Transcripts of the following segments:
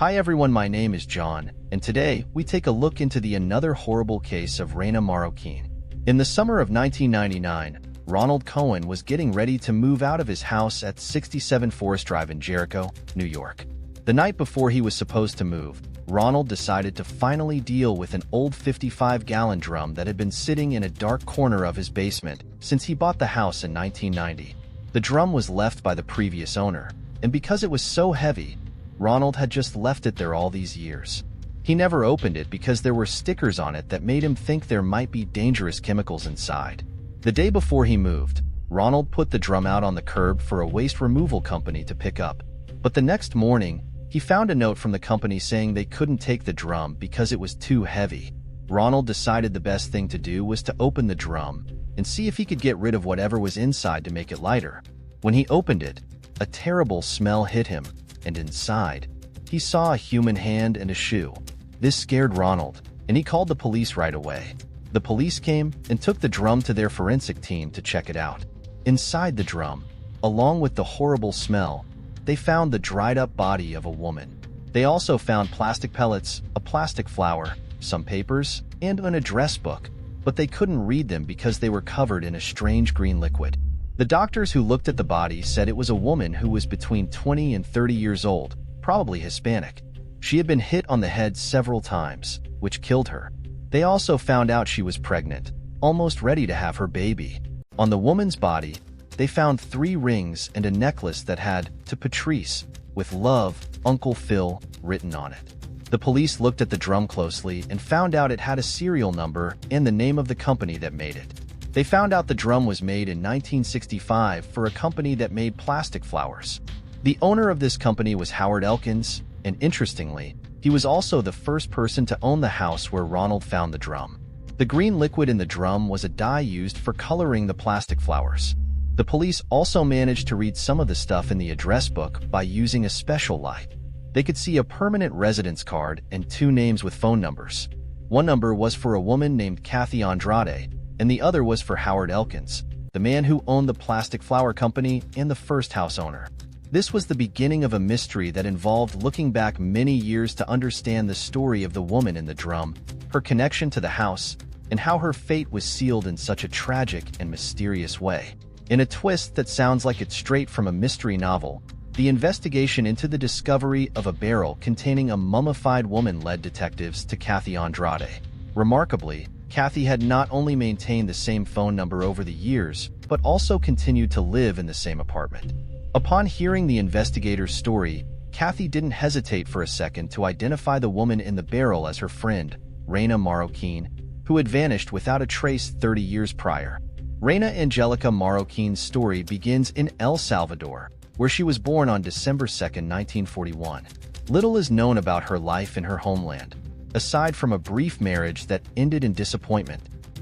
Hi everyone, my name is John, and today we take a look into another horrible case of Reyna Marroquín. In the summer of 1999, Ronald Cohen was getting ready to move out of his house at 67 Forest Drive in Jericho, New York. The night before he was supposed to move, Ronald decided to finally deal with an old 55-gallon drum that had been sitting in a dark corner of his basement since he bought the house in 1990. The drum was left by the previous owner, and because it was so heavy, Ronald had just left it there all these years. He never opened it because there were stickers on it that made him think there might be dangerous chemicals inside. The day before he moved, Ronald put the drum out on the curb for a waste removal company to pick up. But the next morning, he found a note from the company saying they couldn't take the drum because it was too heavy. Ronald decided the best thing to do was to open the drum and see if he could get rid of whatever was inside to make it lighter. When he opened it, a terrible smell hit him, and inside, he saw a human hand and a shoe. This scared Ronald, and he called the police right away. The police came and took the drum to their forensic team to check it out. Inside the drum, along with the horrible smell, they found the dried-up body of a woman. They also found plastic pellets, a plastic flower, some papers, and an address book, but they couldn't read them because they were covered in a strange green liquid. The doctors who looked at the body said it was a woman who was between 20 and 30 years old, probably Hispanic. She had been hit on the head several times, which killed her. They also found out she was pregnant, almost ready to have her baby. On the woman's body, they found 3 rings and a necklace that had, "To Patrice, with love, Uncle Phil," written on it. The police looked at the drum closely and found out it had a serial number and the name of the company that made it. They found out the drum was made in 1965 for a company that made plastic flowers. The owner of this company was Howard Elkins, and interestingly, he was also the first person to own the house where Ronald found the drum. The green liquid in the drum was a dye used for coloring the plastic flowers. The police also managed to read some of the stuff in the address book by using a special light. They could see a permanent residence card and 2 names with phone numbers. One number was for a woman named Kathy Andrade, and the other was for Howard Elkins, the man who owned the plastic flower company and the first house owner. This was the beginning of a mystery that involved looking back many years to understand the story of the woman in the drum, her connection to the house, and how her fate was sealed in such a tragic and mysterious way. In a twist that sounds like it's straight from a mystery novel, the investigation into the discovery of a barrel containing a mummified woman led detectives to Kathy Andrade. Remarkably, Kathy had not only maintained the same phone number over the years, but also continued to live in the same apartment. Upon hearing the investigator's story, Kathy didn't hesitate for a second to identify the woman in the barrel as her friend, Reyna Marroquín, who had vanished without a trace 30 years prior. Reyna Angelica Marroquín's story begins in El Salvador, where she was born on December 2, 1941. Little is known about her life in her homeland, aside from a brief marriage that ended in disappointment.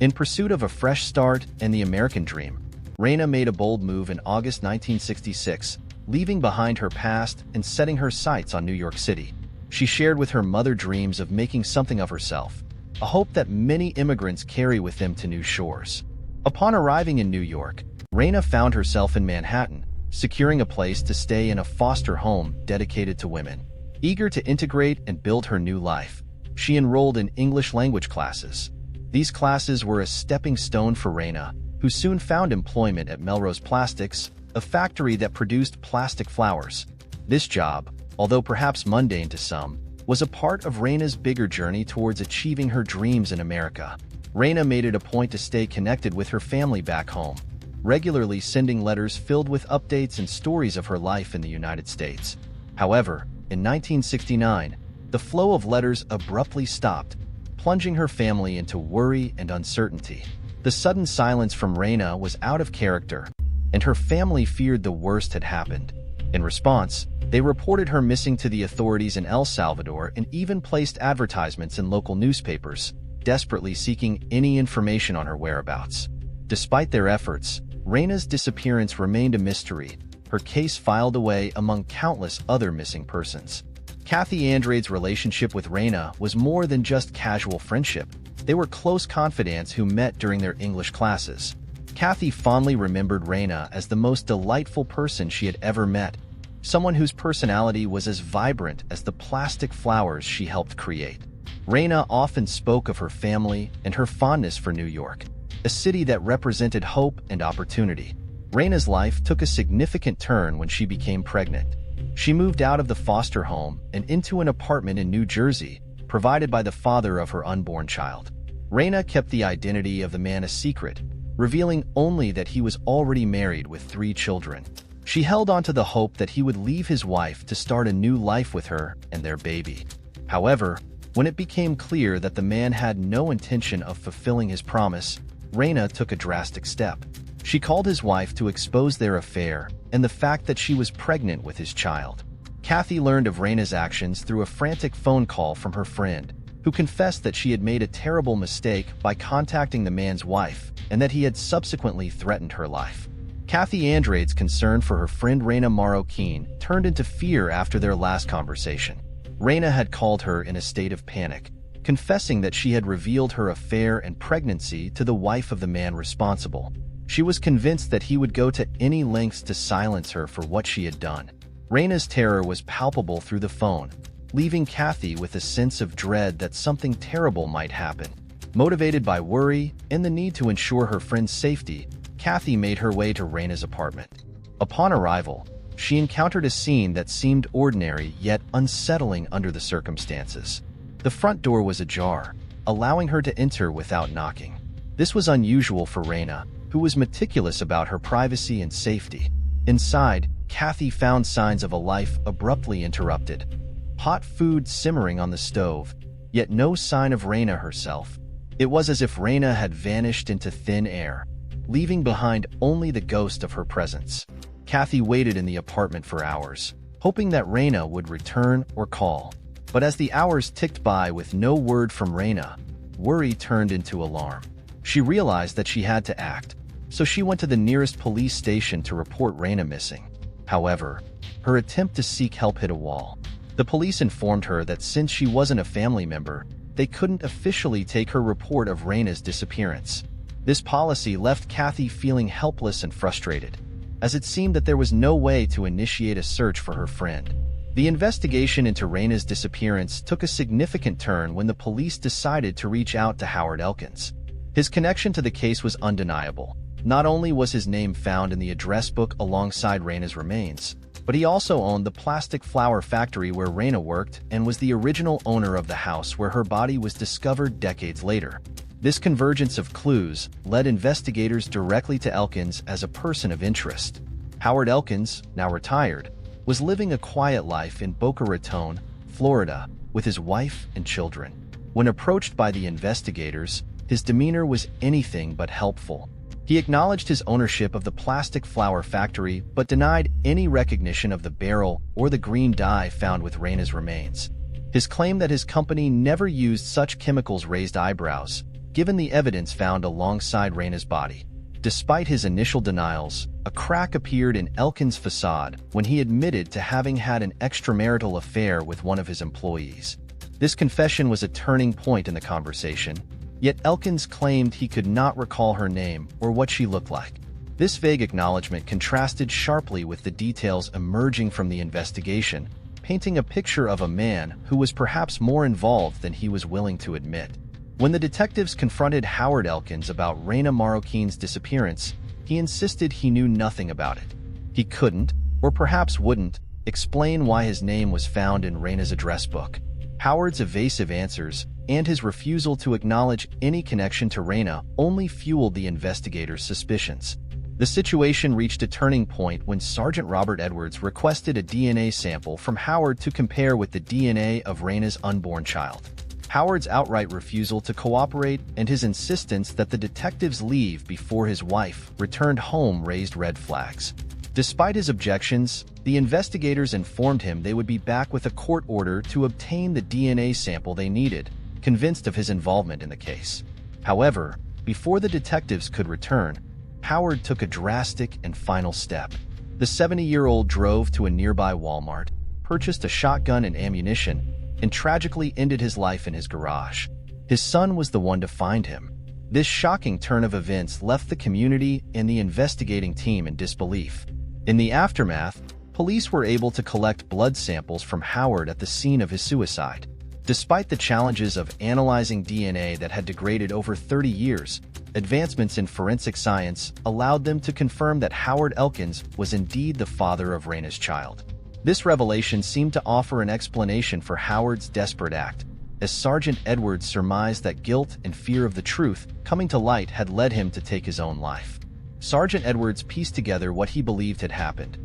In pursuit of a fresh start and the American dream, Reyna made a bold move in August 1966, leaving behind her past and setting her sights on New York City. She shared with her mother dreams of making something of herself, a hope that many immigrants carry with them to new shores. Upon arriving in New York, Reyna found herself in Manhattan, securing a place to stay in a foster home dedicated to women. Eager to integrate and build her new life, she enrolled in English language classes. These classes were a stepping stone for Reyna, who soon found employment at Melrose Plastics, a factory that produced plastic flowers. This job, although perhaps mundane to some, was a part of Reyna's bigger journey towards achieving her dreams in America. Reyna made it a point to stay connected with her family back home, regularly sending letters filled with updates and stories of her life in the United States. However, in 1969, the flow of letters abruptly stopped, plunging her family into worry and uncertainty. The sudden silence from Reyna was out of character, and her family feared the worst had happened. In response, they reported her missing to the authorities in El Salvador and even placed advertisements in local newspapers, desperately seeking any information on her whereabouts. Despite their efforts, Reyna's disappearance remained a mystery, her case filed away among countless other missing persons. Kathy Andrade's relationship with Reyna was more than just casual friendship. They were close confidants who met during their English classes. Kathy fondly remembered Reyna as the most delightful person she had ever met, someone whose personality was as vibrant as the plastic flowers she helped create. Reyna often spoke of her family and her fondness for New York, a city that represented hope and opportunity. Reyna's life took a significant turn when she became pregnant. She moved out of the foster home and into an apartment in New Jersey, provided by the father of her unborn child. Reyna kept the identity of the man a secret, revealing only that he was already married with 3 children. She held on to the hope that he would leave his wife to start a new life with her and their baby. However, when it became clear that the man had no intention of fulfilling his promise, Reyna took a drastic step. She called his wife to expose their affair and the fact that she was pregnant with his child. Kathy learned of Reyna's actions through a frantic phone call from her friend, who confessed that she had made a terrible mistake by contacting the man's wife and that he had subsequently threatened her life. Kathy Andrade's concern for her friend Reyna Marroquín turned into fear after their last conversation. Reyna had called her in a state of panic, confessing that she had revealed her affair and pregnancy to the wife of the man responsible. She was convinced that he would go to any lengths to silence her for what she had done. Reyna's terror was palpable through the phone, leaving Kathy with a sense of dread that something terrible might happen. Motivated by worry and the need to ensure her friend's safety, Kathy made her way to Reyna's apartment. Upon arrival, she encountered a scene that seemed ordinary yet unsettling under the circumstances. The front door was ajar, allowing her to enter without knocking. This was unusual for Reyna, who was meticulous about her privacy and safety. Inside, Kathy found signs of a life abruptly interrupted. Hot food simmering on the stove, yet no sign of Reyna herself. It was as if Reyna had vanished into thin air, leaving behind only the ghost of her presence. Kathy waited in the apartment for hours, hoping that Reyna would return or call. But as the hours ticked by with no word from Reyna, worry turned into alarm. She realized that she had to act, so she went to the nearest police station to report Reyna missing. However, her attempt to seek help hit a wall. The police informed her that since she wasn't a family member, they couldn't officially take her report of Reyna's disappearance. This policy left Kathy feeling helpless and frustrated, as it seemed that there was no way to initiate a search for her friend. The investigation into Reyna's disappearance took a significant turn when the police decided to reach out to Howard Elkins. His connection to the case was undeniable. Not only was his name found in the address book alongside Reyna's remains, but he also owned the plastic flower factory where Reyna worked and was the original owner of the house where her body was discovered decades later. This convergence of clues led investigators directly to Elkins as a person of interest. Howard Elkins, now retired, was living a quiet life in Boca Raton, Florida, with his wife and children. When approached by the investigators, his demeanor was anything but helpful. He acknowledged his ownership of the plastic flower factory but denied any recognition of the barrel or the green dye found with Reyna's remains. His claim that his company never used such chemicals raised eyebrows, given the evidence found alongside Reyna's body. Despite his initial denials, a crack appeared in Elkins' facade when he admitted to having had an extramarital affair with one of his employees. This confession was a turning point in the conversation, yet Elkins claimed he could not recall her name or what she looked like. This vague acknowledgement contrasted sharply with the details emerging from the investigation, painting a picture of a man who was perhaps more involved than he was willing to admit. When the detectives confronted Howard Elkins about Reyna Marroquín's disappearance, he insisted he knew nothing about it. He couldn't, or perhaps wouldn't, explain why his name was found in Reyna's address book. Howard's evasive answers and his refusal to acknowledge any connection to Reyna only fueled the investigators' suspicions. The situation reached a turning point when Sergeant Robert Edwards requested a DNA sample from Howard to compare with the DNA of Reyna's unborn child. Howard's outright refusal to cooperate and his insistence that the detectives leave before his wife returned home raised red flags. Despite his objections, the investigators informed him they would be back with a court order to obtain the DNA sample they needed, convinced of his involvement in the case. However, before the detectives could return, Howard took a drastic and final step. The 70-year-old drove to a nearby Walmart, purchased a shotgun and ammunition, and tragically ended his life in his garage. His son was the one to find him. This shocking turn of events left the community and the investigating team in disbelief. In the aftermath, police were able to collect blood samples from Howard at the scene of his suicide. Despite the challenges of analyzing DNA that had degraded over 30 years, advancements in forensic science allowed them to confirm that Howard Elkins was indeed the father of Reyna's child. This revelation seemed to offer an explanation for Howard's desperate act, as Sergeant Edwards surmised that guilt and fear of the truth coming to light had led him to take his own life. Sergeant Edwards pieced together what he believed had happened.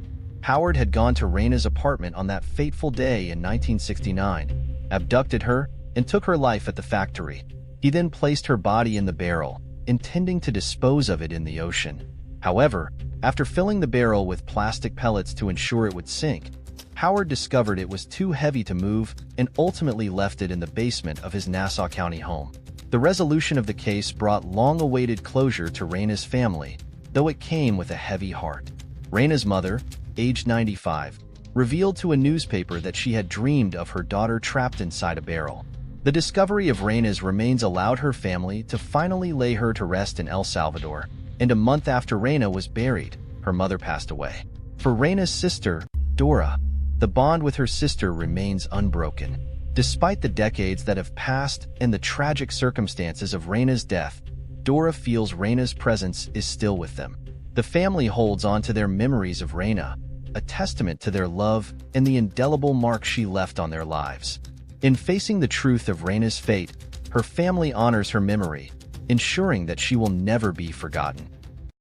Howard had gone to Reyna's apartment on that fateful day in 1969, abducted her, and took her life at the factory. He then placed her body in the barrel, intending to dispose of it in the ocean. However, after filling the barrel with plastic pellets to ensure it would sink, Howard discovered it was too heavy to move and ultimately left it in the basement of his Nassau County home. The resolution of the case brought long-awaited closure to Reyna's family, though it came with a heavy heart. Reyna's mother, aged 95, revealed to a newspaper that she had dreamed of her daughter trapped inside a barrel. The discovery of Reyna's remains allowed her family to finally lay her to rest in El Salvador, and a month after Reyna was buried, her mother passed away. For Reyna's sister, Dora, the bond with her sister remains unbroken. Despite the decades that have passed and the tragic circumstances of Reyna's death, Dora feels Reyna's presence is still with them. The family holds on to their memories of Reyna, a testament to their love and the indelible mark she left on their lives. In facing the truth of Reyna's fate, her family honors her memory, ensuring that she will never be forgotten.